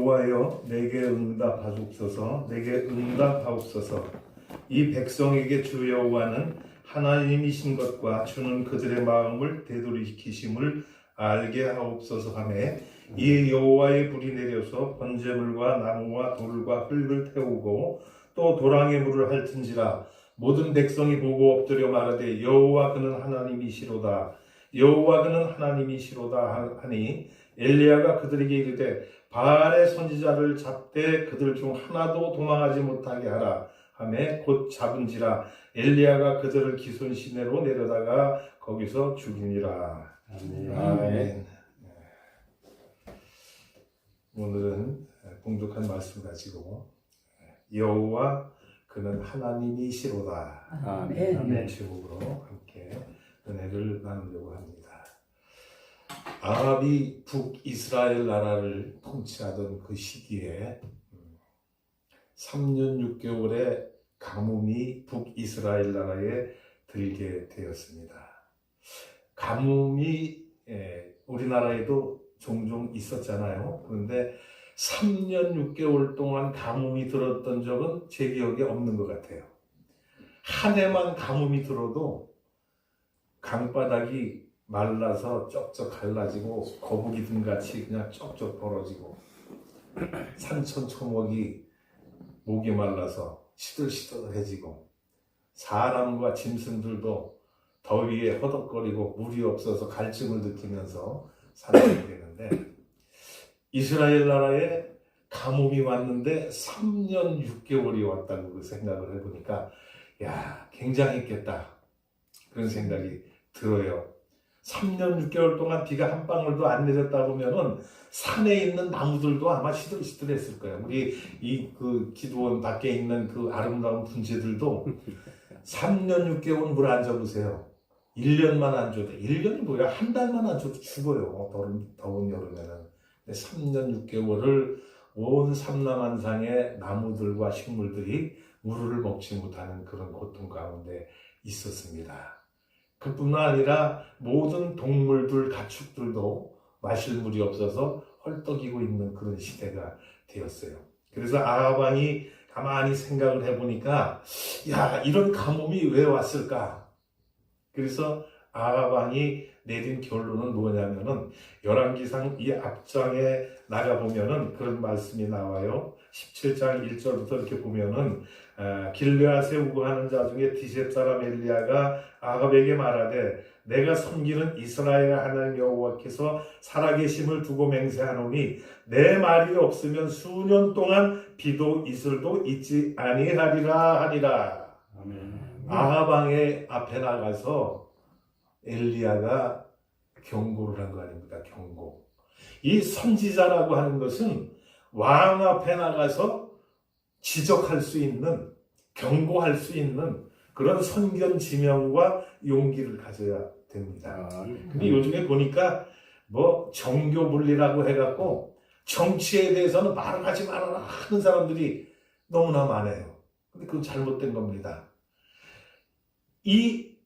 여호와여 내게 응답하옵소서. 내게 응답하옵소서. 이 백성에게 주 여호와는 하나님이신 것과 주는 그들의 마음을 되돌이키심을 알게 하옵소서 하매 이 여호와의 불이 내려서 번제물과 나무와 돌과 흙을 태우고 또 도랑의 물을 핥은지라 모든 백성이 보고 엎드려 말하되 여호와 그는 하나님이시로다. 여호와 그는 하나님이시로다 하니 엘리야가 그들에게 이르되 바알의 선지자를 잡되 그들 중 하나도 도망하지 못하게 하라 하매 곧 잡은지라 엘리야가 그들을 기손 시내로 내려다가 거기서 죽이니라. 아멘. 오늘은 봉독한 말씀 가지고 여호와 그는 하나님이시로다 하는 제목으로 함께 은혜를 나누려고 합니다. 아합이 북이스라엘 나라를 통치하던 그 시기에 3년 6개월의 가뭄이 북이스라엘 나라에 들게 되었습니다. 가뭄이 우리나라에도 종종 있었잖아요. 그런데 3년 6개월 동안 가뭄이 들었던 적은 제 기억에 없는 것 같아요. 한 해만 가뭄이 들어도 강바닥이 말라서 쩍쩍 갈라지고 거북이 등같이 그냥 쩍쩍 벌어지고 산천초목이 목이 말라서 시들시들해지고 사람과 짐승들도 더위에 허덕거리고 물이 없어서 갈증을 느끼면서 살아야 되는데 이스라엘 나라에 가뭄이 왔는데 3년 6개월이 왔다고 생각을 해보니까 야, 굉장했겠다 그런 생각이 들어요. 3년 6개월 동안 비가 한 방울도 안 내렸다 보면은 산에 있는 나무들도 아마 시들시들했을 거예요. 우리 그 기도원 밖에 있는 그 아름다운 분재들도 3년 6개월 물 안 줘보세요. 1년만 안 줘도 1년이 뭐야? 한 달만 안 줘도 죽어요. 더운 여름에는. 3년 6개월을 온 삼남한상의 나무들과 식물들이 물을 먹지 못하는 그런 고통 가운데 있었습니다. 그뿐만 아니라 모든 동물들, 가축들도 마실 물이 없어서 헐떡이고 있는 그런 시대가 되었어요. 그래서 아합 왕이 가만히 생각을 해보니까 야, 이런 가뭄이 왜 왔을까? 그래서 아합 왕이 내린 결론은 뭐냐면은 열왕기상 이 앞장에 나가보면은 그런 말씀이 나와요. 17장 1절부터 이렇게 보면은 길르앗 세우고 하는 자 중에 디셉 사람 엘리야가 아합에게 말하되 내가 섬기는 이스라엘 하나님 여호와께서 살아계심을 두고 맹세하노니 내 말이 없으면 수년 동안 비도 이슬도 있지 아니하리라 하니라. 아멘. 아합 왕의 앞에 나가서 엘리야가 경고를 한 거 아닙니까? 경고. 이 선지자라고 하는 것은 왕 앞에 나가서 지적할 수 있는, 경고할 수 있는 그런 선견 지명과 용기를 가져야 됩니다. 근데 요즘에 보니까 뭐 정교분리라고 해갖고 정치에 대해서는 말을 하지 말아라 하는 사람들이 너무나 많아요. 근데 그건 잘못된 겁니다. 이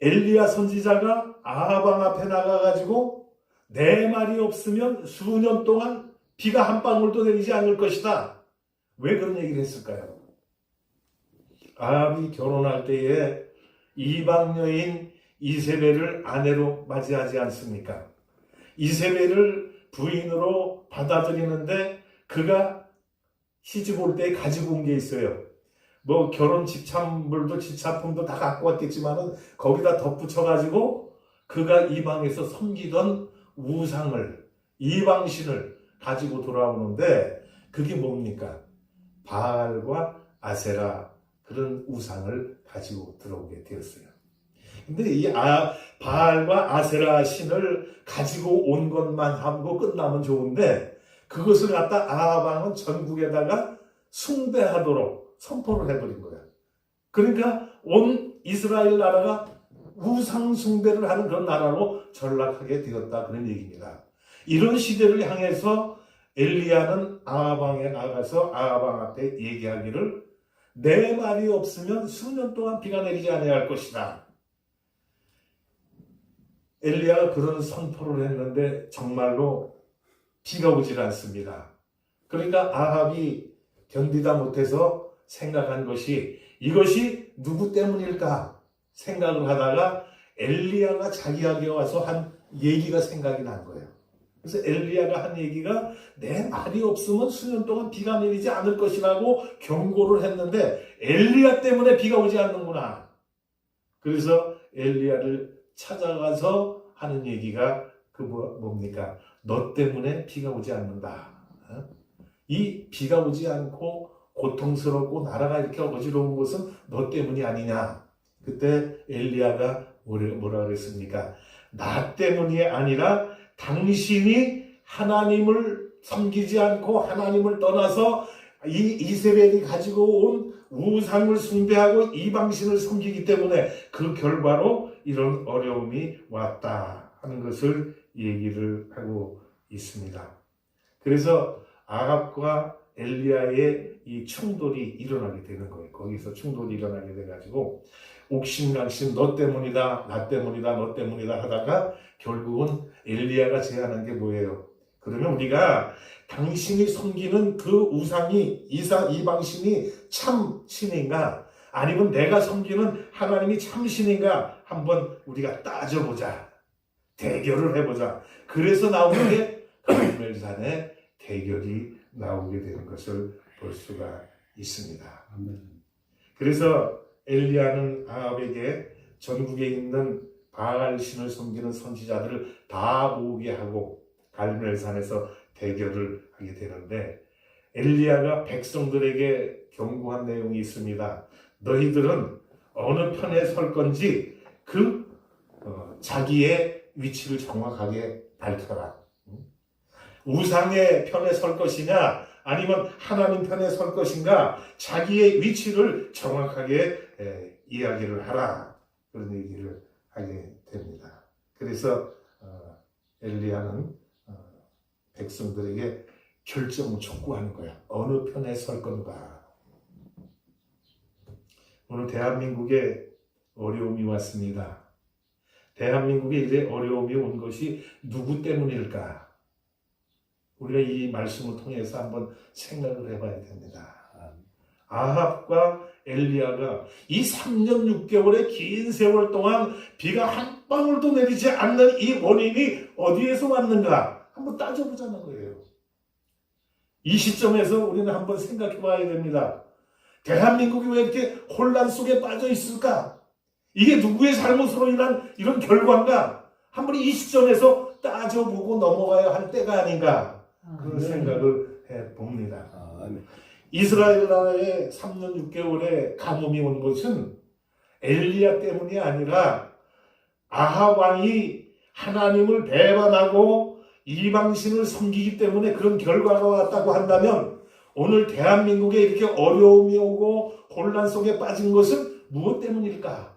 엘리야 선지자가 아합 왕 앞에 나가가지고 내 말이 없으면 수년 동안 비가 한 방울도 내리지 않을 것이다. 왜 그런 얘기를 했을까요? 아합이 결혼할 때에 이방 여인 이세벨을 아내로 맞이하지 않습니까? 이세벨을 부인으로 받아들이는데 그가 시집 올 때 가지고 온 게 있어요. 뭐 결혼 집찬물도 집차품도 다 갖고 왔겠지만은 거기다 덧붙여가지고 그가 이방에서 섬기던 우상을, 이방신을 가지고 돌아오는데 그게 뭡니까? 바알과 아세라 그런 우상을 가지고 들어오게 되었어요. 근데 이 바알과 아세라 신을 가지고 온 것만 하고 끝나면 좋은데 그것을 갖다 아합 왕은 전국에다가 숭배하도록 선포를 해버린 거야. 그러니까 온 이스라엘 나라가 우상 숭배를 하는 그런 나라로 전락하게 되었다 그런 얘기입니다. 이런 시대를 향해서 엘리야는 아합 왕에 나가서 아합 왕 앞에 얘기하기를 내 말이 없으면 수년 동안 비가 내리지 아니할 것이다. 엘리야가 그런 선포를 했는데 정말로 비가 오질 않습니다. 그러니까 아합이 견디다 못해서 생각한 것이 이것이 누구 때문일까 생각을 하다가 엘리야가 자기에게 와서 한 얘기가 생각이 난 거예요. 그래서 엘리야가 한 얘기가 내 말이 없으면 수년 동안 비가 내리지 않을 것이라고 경고를 했는데 엘리야 때문에 비가 오지 않는구나. 그래서 엘리야를 찾아가서 하는 얘기가 뭡니까? 너 때문에 비가 오지 않는다. 이 비가 오지 않고 고통스럽고 나라가 이렇게 어지러운 것은 너 때문이 아니냐. 그때 엘리야가 뭐라 그랬습니까? 나 때문이 아니라 당신이 하나님을 섬기지 않고 하나님을 떠나서 이 이세벨이 가지고 온 우상을 숭배하고 이방신을 섬기기 때문에 그 결과로 이런 어려움이 왔다 하는 것을 얘기를 하고 있습니다. 그래서 아합과 엘리야의 이 충돌이 일어나게 되는 거예요. 거기서 충돌이 일어나게 돼가지고 옥신각신 너 때문이다, 나 때문이다, 너 때문이다 하다가 결국은 엘리야가 제안한 게 뭐예요? 그러면 우리가 당신이 섬기는 그 우상이 이방신이 참 신인가 아니면 내가 섬기는 하나님이 참 신인가 한번 우리가 따져보자. 대결을 해보자. 그래서 나오는 게 갈멜산의 대결이 나오게 되는 것을 볼 수가 있습니다. 그래서 엘리야는 아합에게 전국에 있는 바알 신을 섬기는 선지자들을 다 모으게 하고 갈멜산에서 대결을 하게 되는데 엘리야가 백성들에게 경고한 내용이 있습니다. 너희들은 어느 편에 설 건지 자기의 위치를 정확하게 밝혀라. 우상의 편에 설 것이냐 아니면 하나님 편에 설 것인가 자기의 위치를 정확하게 이야기를 하라. 그런 얘기를 하게 됩니다. 그래서 엘리야는 백성들에게 결정을 촉구하는 거야. 어느 편에 설 건가. 오늘 대한민국에 어려움이 왔습니다. 대한민국에 이제 어려움이 온 것이 누구 때문일까? 우리가 이 말씀을 통해서 한번 생각을 해봐야 됩니다. 아합과 엘리야가 이 3년 6개월의 긴 세월 동안 비가 한 방울도 내리지 않는 이 원인이 어디에서 왔는가? 한번 따져보자는 거예요. 이 시점에서 우리는 한번 생각해 봐야 됩니다. 대한민국이 왜 이렇게 혼란 속에 빠져 있을까? 이게 누구의 잘못으로 인한 이런 결과인가? 한번 이 시점에서 따져보고 넘어가야 할 때가 아닌가? 그런 생각을 해봅니다. 이스라엘 나라에 3년 6개월의 가뭄이 온 것은 엘리야 때문이 아니라 아합 왕이 하나님을 배반하고 이방신을 섬기기 때문에 그런 결과가 왔다고 한다면 오늘 대한민국에 이렇게 어려움이 오고 혼란 속에 빠진 것은 무엇 때문일까?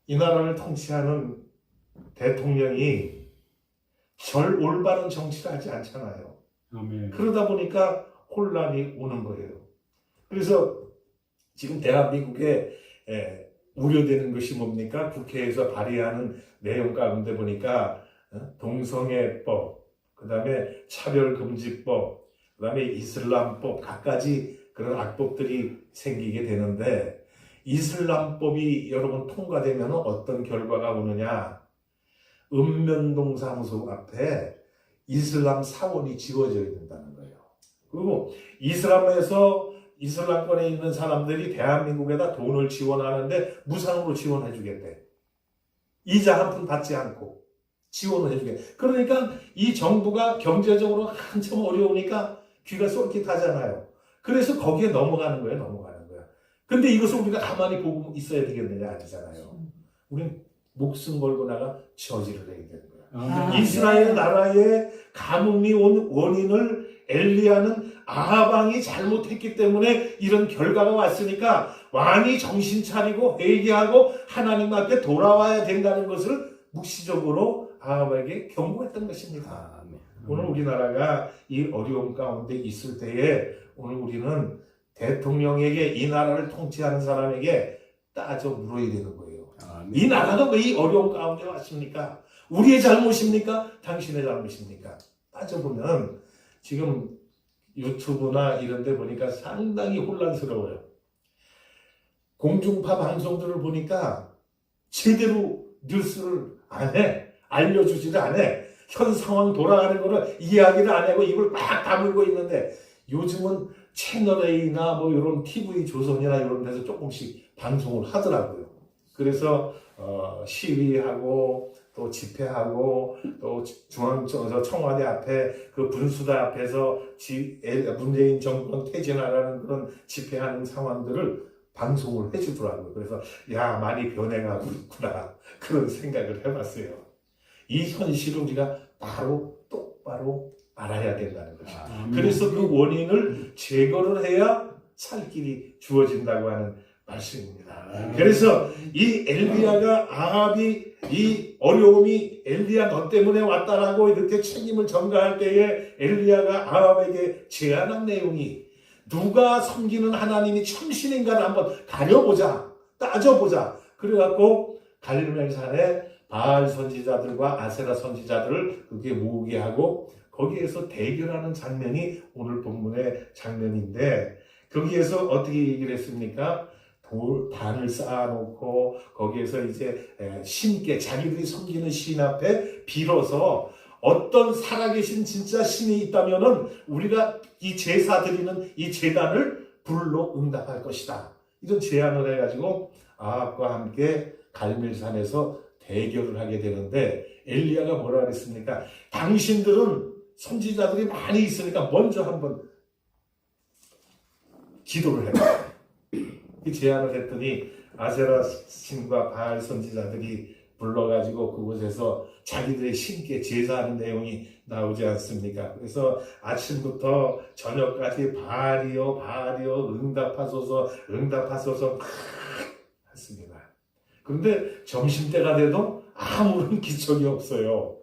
이 나라를 통치하는 대통령이 올바른 정치를 하지 않잖아요. 아멘. 그러다 보니까 혼란이 오는 거예요. 그래서 지금 대한민국에 우려되는 것이 뭡니까? 국회에서 발의하는 내용 가운데 보니까 동성애법, 그 다음에 차별금지법, 그 다음에 이슬람법, 갖가지 그런 악법들이 생기게 되는데 이슬람법이 여러분 통과되면 어떤 결과가 오느냐? 읍면동사무소 앞에 이슬람 사원이 지어져야 된다는 거예요. 그리고 이슬람권에 있는 사람들이 대한민국에다 돈을 지원하는데 무상으로 지원해 주겠대. 이자 한 푼 받지 않고 지원을 해주겠대. 그러니까 이 정부가 경제적으로 한참 어려우니까 귀가 쏠깃하잖아요. 그래서 거기에 넘어가는 거야. 근데 이것을 우리가 가만히 보고 있어야 되겠느냐? 아니잖아요. 우린 목숨 걸고 나가 저지를 해야 되는 거야. 이스라엘 나라의 가뭄이 온 원인을 엘리야는 아합 왕이 잘못했기 때문에 이런 결과가 왔으니까 왕이 정신 차리고 회개하고 하나님 앞에 돌아와야 된다는 것을 묵시적으로 아합에게 경고했던 것입니다. 오늘 우리나라가 이 어려움 가운데 있을 때에 오늘 우리는 대통령에게 이 나라를 통치하는 사람에게 따져 물어야 되는 거예요. 이 나라가 왜 이 어려움 가운데 왔습니까? 우리의 잘못입니까? 당신의 잘못입니까? 따져보면 지금 유튜브나 이런 데 보니까 상당히 혼란스러워요. 공중파 방송들을 보니까 제대로 뉴스를 안 해. 알려주지를 안 해. 현 상황 돌아가는 거를 이야기를 안 하고 입을 막 다물고 있는데 요즘은 채널A나 뭐 이런 TV 조선이나 이런 데서 조금씩 방송을 하더라고요. 그래서 시위하고 또 집회하고 또 청와대 앞에 그 분수대 앞에서 문재인 정권 퇴진하라는 그런 집회하는 상황들을 방송을 해주더라고요. 그래서 야, 많이 변해가고 있구나 그런 생각을 해봤어요. 이 현실을 우리가 바로 똑바로 알아야 된다는 거죠. 그래서 그 원인을 제거를 해야 살 길이 주어진다고 하는 말씀입니다. 그래서 이 엘리야가 아합이 이 어려움이 엘리야 너 때문에 왔다라고 이렇게 책임을 전가할 때에 엘리야가 아합에게 제안한 내용이 누가 섬기는 하나님이 참신인가를 한번 가려보자, 따져보자. 그래갖고 갈멜산에 바알 선지자들과 아세라 선지자들을 그게 모으게 하고 거기에서 대결하는 장면이 오늘 본문의 장면인데 거기에서 어떻게 얘기를 했습니까? 단을 쌓아놓고 거기에서 이제 신께 자기들이 섬기는 신 앞에 빌어서 어떤 살아계신 진짜 신이 있다면은 우리가 이 제사 드리는 이 제단을 불로 응답할 것이다. 이런 제안을 해가지고 아합과 함께 갈멜산에서 대결을 하게 되는데 엘리야가 뭐라 그랬습니까? 당신들은 선지자들이 많이 있으니까 먼저 한번 기도를 해봐. 이 제안을 했더니 아세라 신과 바알 선지자들이 불러가지고 그곳에서 자기들의 신께 제사하는 내용이 나오지 않습니까? 그래서 아침부터 저녁까지 바알이여 바알이여 응답하소서 응답하소서 막 했습니다. 그런데 점심때가 돼도 아무런 기척이 없어요.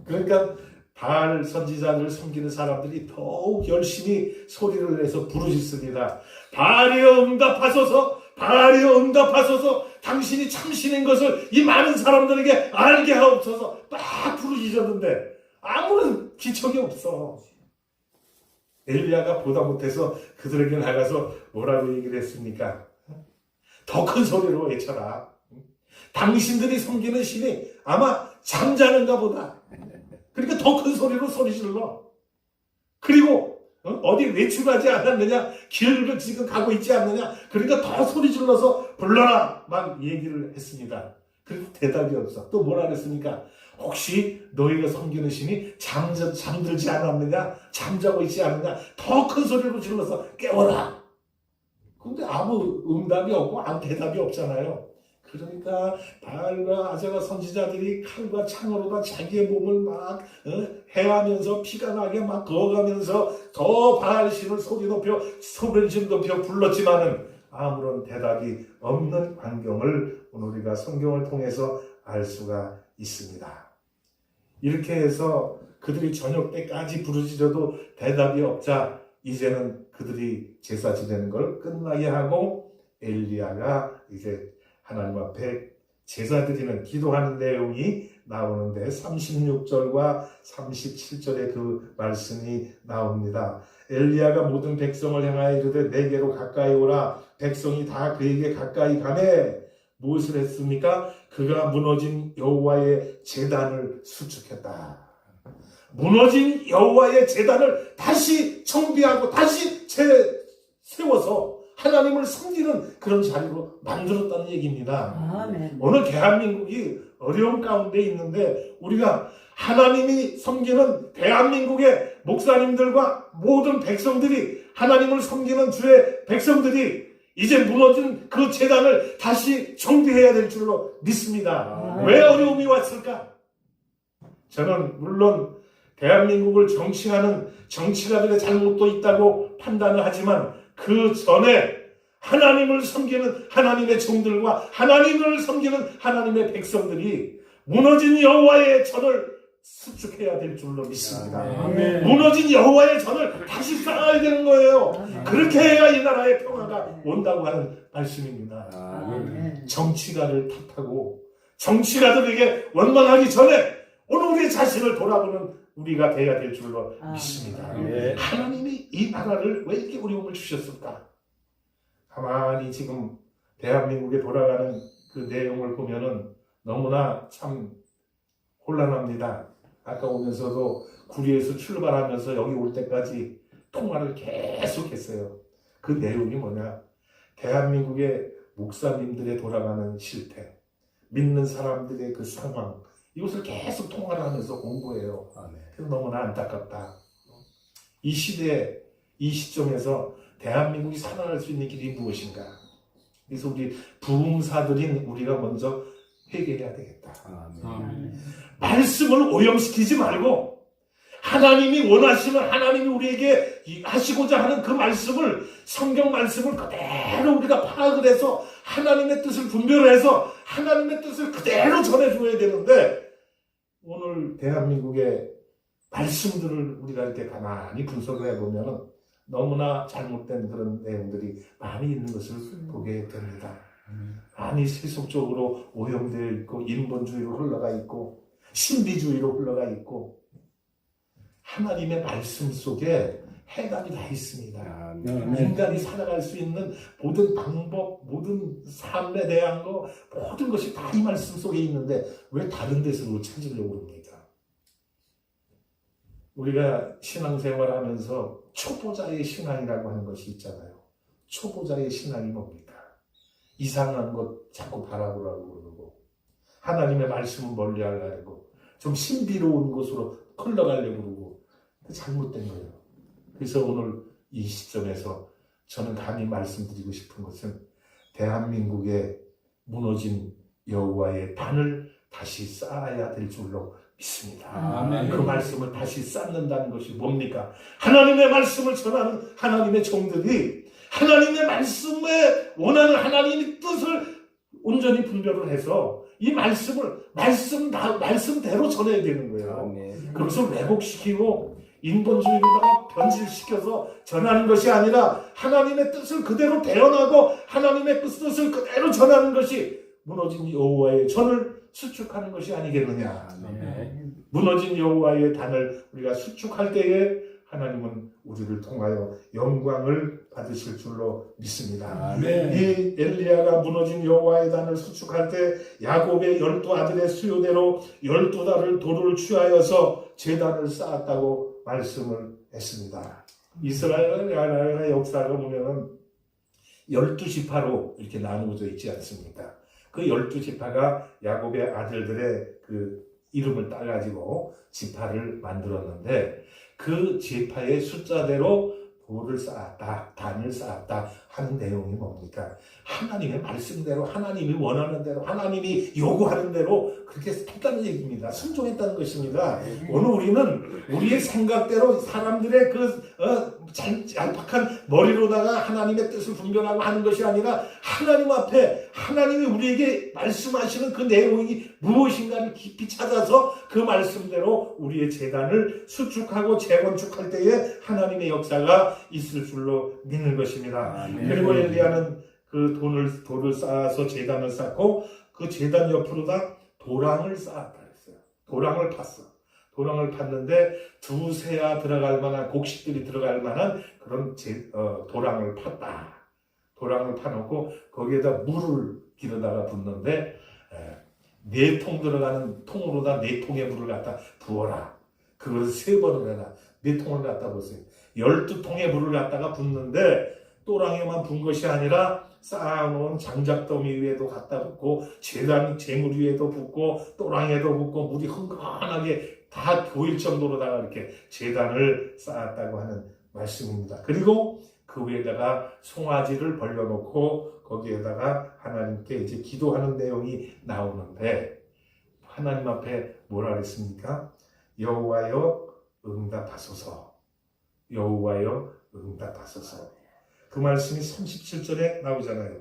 그러니까 바알 선지자들을 섬기는 사람들이 더욱 열심히 소리를 내서 부르짖습니다. 바알이여 응답하소서 바알이여 응답하소서 당신이 참신인 것을 이 많은 사람들에게 알게 하옵소서 막 부르짖었는데 아무런 기척이 없어. 엘리야가 보다 못해서 그들에게 나가서 뭐라고 얘기를 했습니까? 더 큰 소리로 외쳐라. 당신들이 섬기는 신이 아마 잠자는가 보다. 그러니까 더 큰 소리로 소리 질러. 그리고 어디 외출하지 않았느냐? 길을 지금 가고 있지 않느냐? 그러니까 더 소리 질러서 불러라! 막 얘기를 했습니다. 그래도 대답이 없어. 또 뭐라 그랬습니까? 혹시 너희가 섬기는 신이 잠들지 않았느냐? 잠자고 있지 않느냐? 더 큰 소리로 질러서 깨워라! 근데 아무 응답이 없고 아무 대답이 없잖아요. 그러니까 바알과 아세라 선지자들이 칼과 창으로 다 자기의 몸을 막 해하면서 피가 나게 막 그어가면서 더 바알 신을 소리를 높여 불렀지만은 아무런 대답이 없는 광경을 오늘 우리가 성경을 통해서 알 수가 있습니다. 이렇게 해서 그들이 저녁 때까지 부르짖어도 대답이 없자 이제는 그들이 제사 지내는 걸 끝나게 하고 엘리야가 이제 하나님 앞에 제사 드리는 기도하는 내용이 나오는데 36절과 37절에 그 말씀이 나옵니다. 엘리야가 모든 백성을 향하여 이르되 내게로 가까이 오라. 백성이 다 그에게 가까이 가매 무엇을 했습니까? 그가 무너진 여호와의 제단을 수축했다. 무너진 여호와의 제단을 다시 정비하고 다시 세워서 하나님을 섬기는 그런 자리로 만들었다는 얘기입니다. 아멘. 오늘 대한민국이 어려움 가운데 있는데 우리가 하나님이 섬기는 대한민국의 목사님들과 모든 백성들이 하나님을 섬기는 주의 백성들이 이제 무너진 그 제단을 다시 정비해야 될 줄로 믿습니다. 왜 어려움이 왔을까? 저는 물론 대한민국을 정치하는 정치가들의 잘못도 있다고 판단을 하지만 그 전에 하나님을 섬기는 하나님의 종들과 하나님을 섬기는 하나님의 백성들이 무너진 여호와의 전을 수축해야 될 줄로 믿습니다. 아멘. 무너진 여호와의 전을 다시 쌓아야 되는 거예요. 아멘. 그렇게 해야 이 나라의 평화가 온다고 하는 말씀입니다. 아멘. 정치가를 탓하고 정치가들에게 원망하기 전에 오늘 우리 자신을 돌아보는 우리가 돼야 될 줄로 믿습니다. 네. 하나님이 이 나라를 왜 이렇게 어려움을 주셨을까? 가만히 지금 대한민국에 돌아가는 그 내용을 보면은 너무나 참 혼란합니다. 아까 오면서도 구리에서 출발하면서 여기 올 때까지 통화를 계속했어요. 그 내용이 뭐냐? 대한민국의 목사님들의 돌아가는 실태, 믿는 사람들의 그 상황, 이것을 계속 통화를 하면서 공부해요. 그래서 너무나 안타깝다. 이 시대에, 이 시점에서 대한민국이 살아날 수 있는 길이 무엇인가? 그래서 우리 부흥사들인 우리가 먼저 회개해야 되겠다. 말씀을 오염시키지 말고 하나님이 원하시는, 하나님이 우리에게 하시고자 하는 그 말씀을, 성경 말씀을 그대로 우리가 파악을 해서 하나님의 뜻을 분별해서 하나님의 뜻을 그대로 전해줘야 되는데, 오늘 대한민국의 말씀들을 우리가 이렇게 가만히 분석을 해보면 너무나 잘못된 그런 내용들이 많이 있는 것을 보게 됩니다. 많이 세속적으로 오염되어 있고, 인본주의로 흘러가 있고, 신비주의로 흘러가 있고, 하나님의 말씀 속에 해답이 다 있습니다. 인간이 살아갈 수 있는 모든 방법, 모든 삶에 대한 거, 모든 것이 다 이 말씀 속에 있는데 왜 다른 데서 찾으려고 합니까? 우리가 신앙생활 하면서 초보자의 신앙이라고 하는 것이 있잖아요. 초보자의 신앙이 뭡니까? 이상한 것 자꾸 바라보라고 그러고, 하나님의 말씀은 멀리 하려고, 좀 신비로운 곳으로 흘러가려고 그러고, 잘못된 거예요. 그래서 오늘 이 시점에서 저는 감히 말씀드리고 싶은 것은 대한민국의 무너진 여호와의 단을 다시 쌓아야 될 줄로 믿습니다. 아멘. 그 말씀을 다시 쌓는다는 것이 뭡니까? 하나님의 말씀을 전하는 하나님의 종들이 하나님의 말씀에 원하는 하나님의 뜻을 온전히 분별을 해서 이 말씀을 말씀대로 전해야 되는 거예요. 그것을 왜곡시키고 인본주의로다가 변질시켜서 전하는 것이 아니라 하나님의 뜻을 그대로 대언하고 하나님의 뜻을 그대로 전하는 것이 무너진 여호와의 전을 수축하는 것이 아니겠느냐. 무너진 여호와의 단을 우리가 수축할 때에 하나님은 우리를 통하여 영광을 받으실 줄로 믿습니다. 이 엘리야가 무너진 여호와의 단을 수축할 때 야곱의 12아들의 수요대로 12달을 돌을 취하여서 제단을 쌓았다고 말씀을 했습니다. 이스라엘의 역사가 보면은 12지파로 이렇게 나누어져 있지 않습니까? 그 12지파가 야곱의 아들들의 그 이름을 따가지고 지파를 만들었는데, 그 지파의 숫자대로 돌을 쌓았다, 단을 쌓았다 하는 내용이 뭡니까? 하나님의 말씀대로, 하나님이 원하는 대로, 하나님이 요구하는 대로 그렇게 했다는 얘기입니다. 순종했다는 것입니다. 오늘 우리는 우리의 생각대로 사람들의 얄팍한 머리로다가 하나님의 뜻을 분별하고 하는 것이 아니라 하나님 앞에 하나님이 우리에게 말씀하시는 그 내용이 무엇인가를 깊이 찾아서 그 말씀대로 우리의 재단을 수축하고 재건축할 때에 하나님의 역사가 있을 줄로 믿는 것입니다. 그리고 엘리야는 그 돌을 쌓아서 제단을 쌓고 그 제단 옆으로다 도랑을 쌓았다 했어요. 도랑을 팠어. 도랑을 팠는데 두세야 들어갈 만한, 곡식들이 들어갈 만한 그런 도랑을 팠다. 도랑을 파놓고 거기에다 물을 길어다가 붓는데 4통 들어가는 통으로다 4통의 물을 갖다 부어라. 그걸 3번을 해라. 4통을 갖다 보세요. 12통의 물을 갖다가 붓는데 또랑에만 분 것이 아니라 쌓아놓은 장작더미 위에도 갖다 붓고 재물 위에도 붓고 또랑에도 붓고 물이 흥건하게 다 보일 정도로다가 이렇게 제단을 쌓았다고 하는 말씀입니다. 그리고 그 위에다가 송아지를 벌려놓고 거기에다가 하나님께 이제 기도하는 내용이 나오는데, 하나님 앞에 뭐라 그랬습니까? 여호와여 응답하소서. 여호와여 응답하소서. 그 말씀이 37절에 나오잖아요.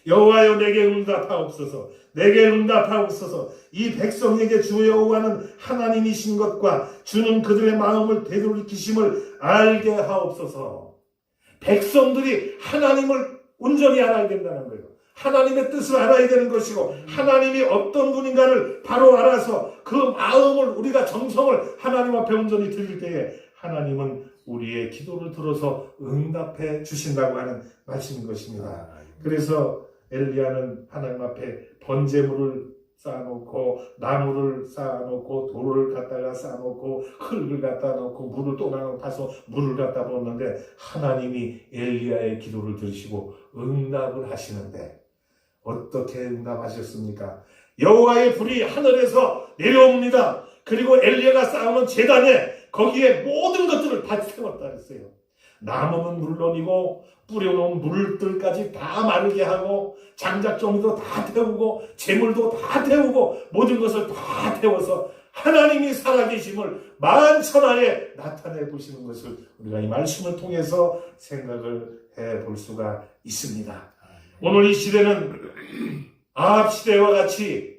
여호와여 내게 응답하옵소서. 내게 응답하옵소서. 이 백성에게 주 여호와는 하나님이신 것과 주는 그들의 마음을 되돌이키심을 알게 하옵소서. 백성들이 하나님을 온전히 알아야 된다는 거예요. 하나님의 뜻을 알아야 되는 것이고 하나님이 어떤 분인가를 바로 알아서 그 마음을 우리가 정성을 하나님 앞에 온전히 드릴 때에 하나님은 우리의 기도를 들어서 응답해 주신다고 하는 말씀인 것입니다. 그래서 엘리야는 하나님 앞에 번제물을 쌓아놓고 나무를 쌓아놓고 돌을 갖다가 쌓아놓고 흙을 갖다 놓고 물을 또 가서 물을 갖다 부었는데 하나님이 엘리야의 기도를 들으시고 응답을 하시는데 어떻게 응답하셨습니까? 여호와의 불이 하늘에서 내려옵니다. 그리고 엘리야가 쌓아놓은 제단에 거기에 모든 것들을 다 태웠다 했어요. 나무는 물론이고 뿌려놓은 물들까지 다 마르게 하고 장작종이도 다 태우고 재물도 다 태우고 모든 것을 다 태워서 하나님이 살아계심을 만천하에 나타내 보시는 것을 우리가 이 말씀을 통해서 생각을 해볼 수가 있습니다. 오늘 이 시대는 아합 시대와 같이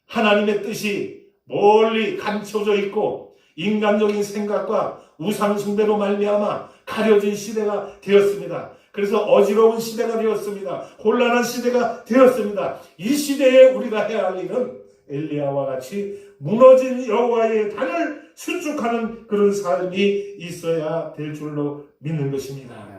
하나님의 뜻이 멀리 감춰져 있고 인간적인 생각과 우상 숭배로 말미암아 가려진 시대가 되었습니다. 그래서 어지러운 시대가 되었습니다. 혼란한 시대가 되었습니다. 이 시대에 우리가 해야 할 일은 엘리야와 같이 무너진 여호와의 단을 수축하는 그런 삶이 있어야 될 줄로 믿는 것입니다.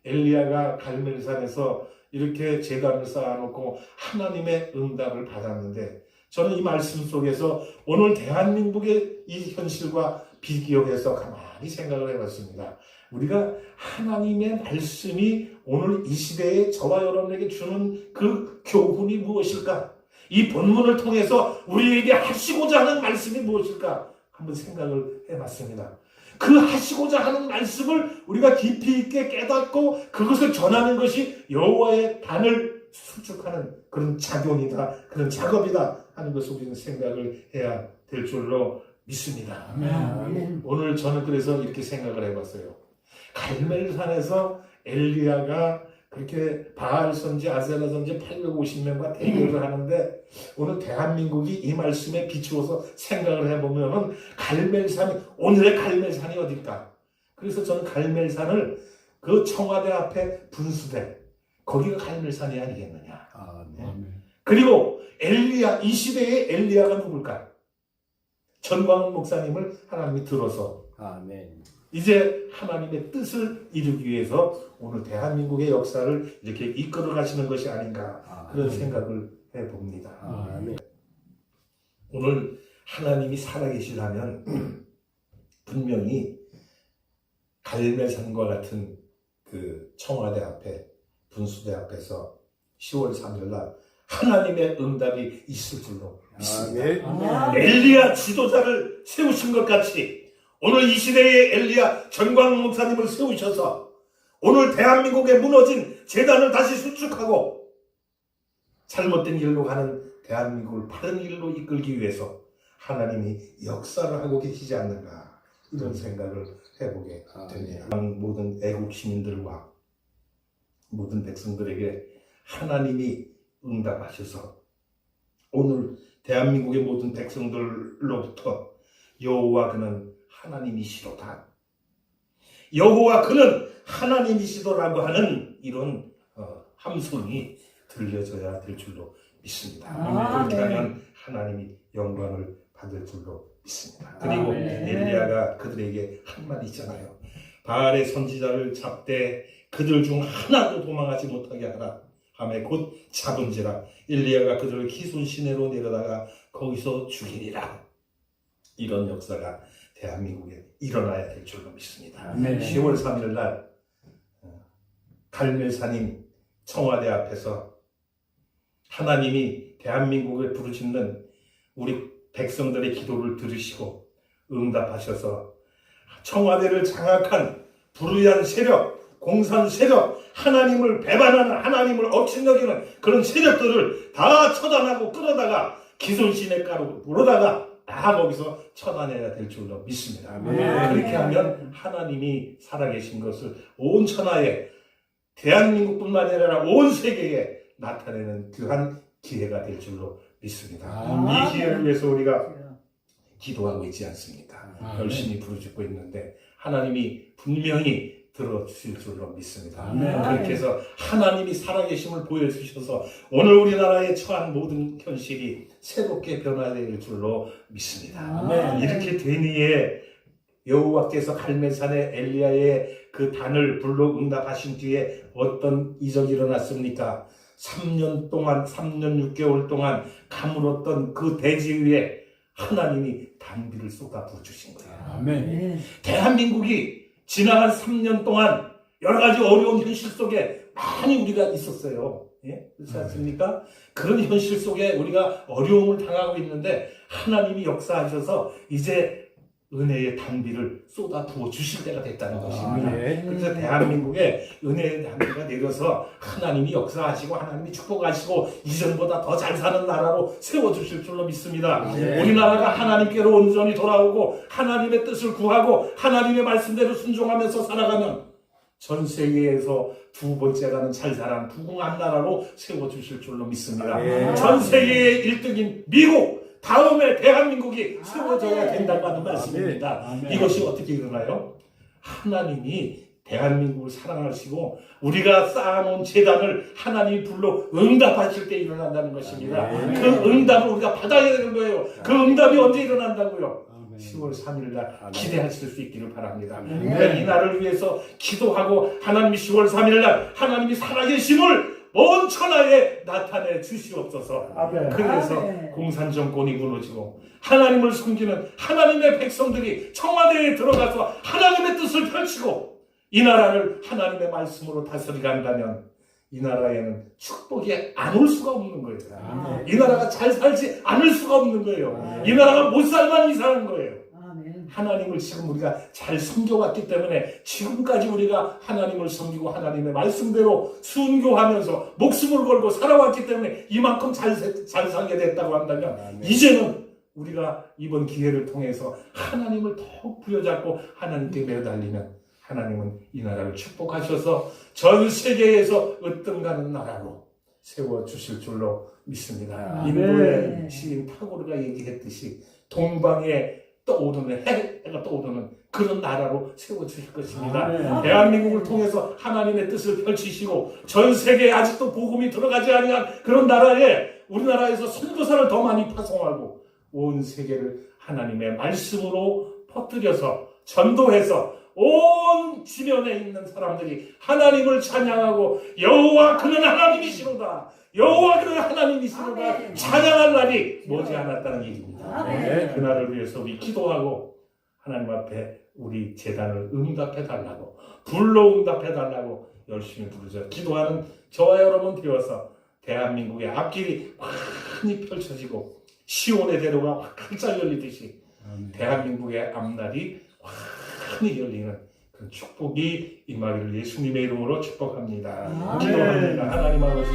엘리야가 갈멜산에서 이렇게 제단을 쌓아놓고 하나님의 응답을 받았는데 저는 이 말씀 속에서 오늘 대한민국의 이 현실과 비교해서 가만히 생각을 해봤습니다. 우리가 하나님의 말씀이 오늘 이 시대에 저와 여러분에게 주는 그 교훈이 무엇일까? 이 본문을 통해서 우리에게 하시고자 하는 말씀이 무엇일까? 한번 생각을 해봤습니다. 그 하시고자 하는 말씀을 우리가 깊이 있게 깨닫고 그것을 전하는 것이 여호와의 단을 수축하는 그런 작용이다, 그런 작업이다 하는 것을 우리는 생각을 해야 될 줄로 믿습니다. 오늘 저는 그래서 이렇게 생각을 해봤어요. 갈멜산에서 엘리야가 그렇게 바알 선지, 아세라 선지 850명과 대결을 하는데 오늘 대한민국이 이 말씀에 비추어서 생각을 해보면 갈멜산이, 오늘의 갈멜산이 어딜까? 그래서 저는 갈멜산을 그 청와대 앞에 분수대, 거기가 갈멜산이 아니겠느냐. 그리고 엘리야, 이 시대의 엘리야가 누굴까? 전광훈 목사님을 하나님이 들어서 이제 하나님의 뜻을 이루기 위해서 오늘 대한민국의 역사를 이렇게 이끌어 가시는 것이 아닌가 그런 생각을 해봅니다. 오늘 하나님이 살아계시다면 분명히 갈멜산과 같은 그 청와대 앞에 분수대 앞에서 10월 3일 날 하나님의 응답이 있을 줄로 믿습니다. 엘리야 지도자를 세우신 것 같이 오늘 이 시대에 엘리야 전광훈 목사님을 세우셔서 오늘 대한민국에 무너진 제단을 다시 수축하고 잘못된 길로 가는 대한민국을 바른 길로 이끌기 위해서 하나님이 역사를 하고 계시지 않는가 이런 생각을 해보게 됩니다. 모든 애국 시민들과 모든 백성들에게 하나님이 응답하셔서 오늘 대한민국의 모든 백성들로부터 여호와 그는 하나님이시로다, 여호와 그는 하나님이시도라고 하는 이런 함성이 들려져야 될 줄로 믿습니다. 그렇게 하면 하나님이 영광을 받을 줄로 믿습니다. 그리고 엘리야가 그들에게 한 말이 있잖아요. 바알의 선지자를 잡되 그들 중 하나도 도망하지 못하게 하라 하매 곧 잡은지라 엘리야가 그들을 기손 시내로 내려다가 거기서 죽이니라. 이런 역사가 대한민국에 일어나야 될 줄로 믿습니다. 10월 3일 날 갈멜산인 청와대 앞에서 하나님이 대한민국을 부르짖는 우리 백성들의 기도를 들으시고 응답하셔서 청와대를 장악한 불의한 세력, 공산 세력, 하나님을 배반하는, 하나님을 업신여기는 그런 세력들을 다 처단하고 끌어다가 기손 시내가로 물어다가 다 거기서 처단해야 될 줄로 믿습니다. 그렇게 하면 하나님이 살아계신 것을 온 천하에, 대한민국뿐만 아니라 온 세계에 나타내는 그한 기회가 될 줄로 믿습니다. 이 기회를 위해서 우리가 기도하고 있지 않습니까? 열심히 부르짖고 있는데 하나님이 분명히 들어주실 줄로 믿습니다. 아멘. 그렇게 해서 하나님이 살아계심을 보여주셔서 오늘 우리나라에 처한 모든 현실이 새롭게 변화될 줄로 믿습니다. 아멘. 이렇게 되니에 여호와께서 갈멜산의 엘리야의 그 단을 불러 응답하신 뒤에 어떤 이적이 일어났습니까? 3년 6개월 동안 가물었던 그 대지 위에 하나님이 단비를 쏟아 부어주신 거예요. 아멘. 대한민국이 지나간 3년 동안 여러 가지 어려운 현실 속에 많이 우리가 있었어요. 예? 그렇지 않습니까? 그런 현실 속에 우리가 어려움을 당하고 있는데 하나님이 역사하셔서 이제 은혜의 단비를 쏟아 부어 주실 때가 됐다는 것입니다. 그래서 대한민국에 은혜의 단비가 내려서 하나님이 역사하시고 하나님이 축복하시고 이전보다 더 잘 사는 나라로 세워주실 줄로 믿습니다. 우리나라가 하나님께로 온전히 돌아오고 하나님의 뜻을 구하고 하나님의 말씀대로 순종하면서 살아가면 전 세계에서 두 번째가는 잘 사는 부흥한 나라로 세워주실 줄로 믿습니다. 전 세계의 1등인 미국 다음에 대한민국이 세워져야 된다고 하는 말씀입니다. 이것이 어떻게 일어나요? 하나님이 대한민국을 사랑하시고 우리가 쌓아놓은 재단을 하나님이 불러 응답하실 때 일어난다는 것입니다. 그 응답을 우리가 받아야 되는 거예요. 그 응답이 언제 일어난다고요? 10월 3일 날 기대하실 수 있기를 바랍니다. 이 날을 위해서 기도하고 하나님이 10월 3일 날 하나님이 살아계심을 온 천하에 나타내 주시옵소서. 그래서 공산정권이 무너지고 하나님을 숨기는 하나님의 백성들이 청와대에 들어가서 하나님의 뜻을 펼치고 이 나라를 하나님의 말씀으로 다스려간다면 이 나라에는 축복이 안 올 수가 없는 거예요. 이 나라가 잘 살지 않을 수가 없는 거예요. 이 나라가 못 살만 이상한 거예요. 하나님을 지금 우리가 잘 섬겨왔기 때문에 지금까지 우리가 하나님을 섬기고 하나님의 말씀대로 순교하면서 목숨을 걸고 살아왔기 때문에 이만큼 잘 살게 됐다고 한다면 이제는 우리가 이번 기회를 통해서 하나님을 더욱 부여잡고 하나님께 매달리면 하나님은 이 나라를 축복하셔서 전 세계에서 으뜸가는 나라로 세워주실 줄로 믿습니다. 인도의 시인 타고르가 얘기했듯이 동방에 떠오르는 해가 떠오르는 그런 나라로 세워주실 것입니다. 대한민국을 통해서 하나님의 뜻을 펼치시고 전 세계에 아직도 복음이 들어가지 아니한 그런 나라에 우리나라에서 선교사를 더 많이 파송하고 온 세계를 하나님의 말씀으로 퍼뜨려서 전도해서 온 지면에 있는 사람들이 하나님을 찬양하고 여호와 그는 하나님이시로다, 여호와 그는 하나님이시로다 찬양할 날이 머지않았다는 얘기입니다. 그날을 위해서 우리 기도하고 하나님 앞에 우리 제단을 응답해달라고, 불러 응답해달라고 열심히 부르자 기도하는 저와 여러분 되어서 대한민국의 앞길이 환히 펼쳐지고 시온의 대로가 활짝 열리듯이 대한민국의 앞날이 환히 열리는 그런 축복이 임하기를 예수님의 이름으로 축복합니다. 기도합니다. 하나님 아버지,